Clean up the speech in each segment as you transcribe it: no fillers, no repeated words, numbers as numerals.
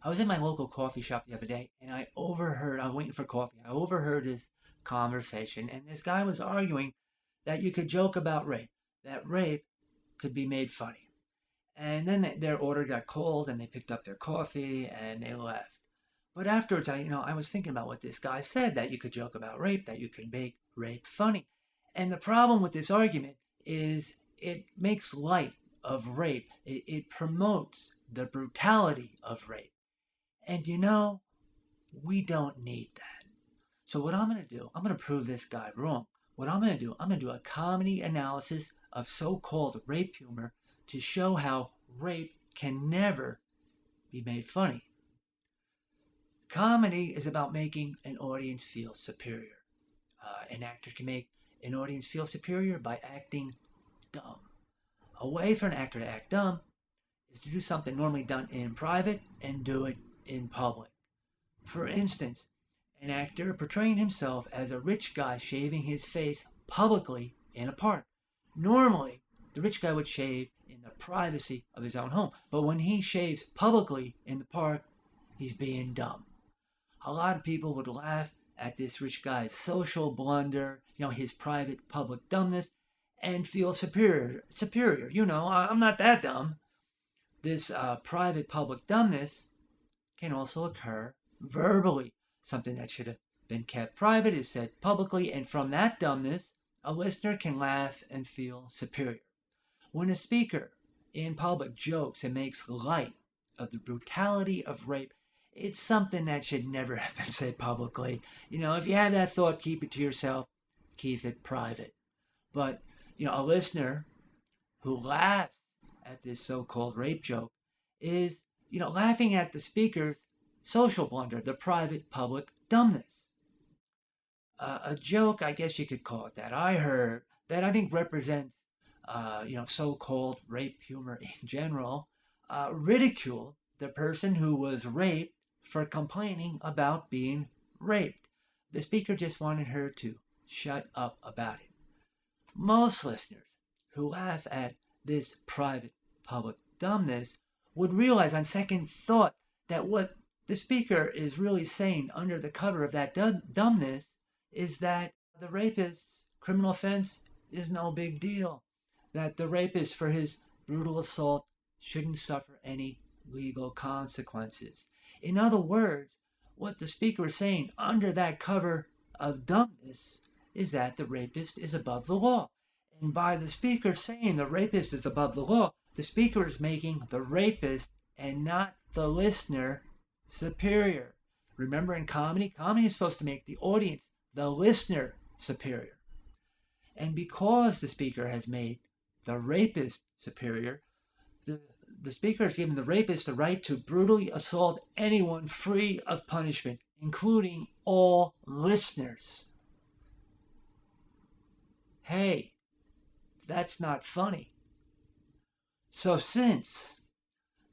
I was in my local coffee shop the other day, and I'm waiting for coffee. I overheard this conversation, and this guy was arguing that you could joke about rape, that rape could be made funny. And then their order got cold, and they picked up their coffee, and they left. But afterwards, I was thinking about what this guy said, that you could joke about rape, that you could make rape funny. And the problem with this argument is it makes light of rape. It promotes the brutality of rape. And we don't need that. So what I'm going to do, I'm going to prove this guy wrong. What I'm going to do a comedy analysis of so-called rape humor to show how rape can never be made funny. Comedy is about making an audience feel superior. An actor can make an audience feel superior by acting dumb. A way for an actor to act dumb is to do something normally done in private and do it in public. For instance, an actor portraying himself as a rich guy shaving his face publicly in a park. Normally, the rich guy would shave in the privacy of his own home, but when he shaves publicly in the park, he's being dumb. A lot of people would laugh at this rich guy's social blunder, his private public dumbness, and feel superior. I'm not that dumb. This private public dumbness can also occur verbally. Something that should have been kept private is said publicly, and from that dumbness, a listener can laugh and feel superior. When a speaker in public jokes and makes light of the brutality of rape, it's something that should never have been said publicly. If you have that thought, keep it to yourself, keep it private. But, a listener who laughs at this so-called rape joke is, laughing at the speaker's social blunder, the private public dumbness. A joke, I guess you could call it that, I heard, that I think represents, so-called rape humor in general, ridiculed the person who was raped for complaining about being raped. The speaker just wanted her to shut up about it. Most listeners who laugh at this private public dumbness would realize on second thought that what the speaker is really saying under the cover of that dumbness is that the rapist's criminal offense is no big deal. That the rapist for his brutal assault shouldn't suffer any legal consequences. In other words, what the speaker is saying under that cover of dumbness is that the rapist is above the law. And by the speaker saying the rapist is above the law, the speaker is making the rapist and not the listener superior. Remember, in comedy is supposed to make the audience, the listener, superior. And because the speaker has made the rapist superior, the speaker has given the rapist the right to brutally assault anyone free of punishment, including all listeners. Hey, that's not funny. So since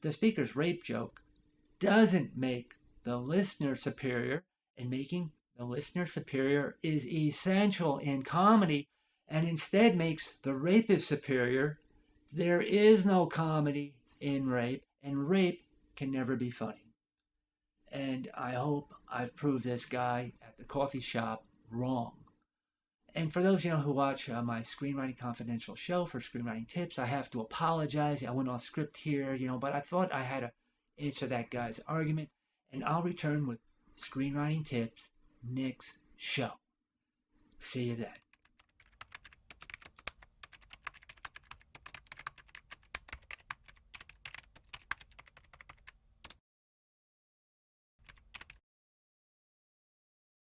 the speaker's rape joke doesn't make the listener superior, and making the listener superior is essential in comedy, and instead makes the rapist superior, there is no comedy in rape, and rape can never be funny. And I hope I've proved this guy at the coffee shop wrong. And for those who watch my Screenwriting Confidential show for screenwriting tips, I have to apologize. I went off script here, but I thought I had to answer that guy's argument, and I'll return with screenwriting tips next show. See you then.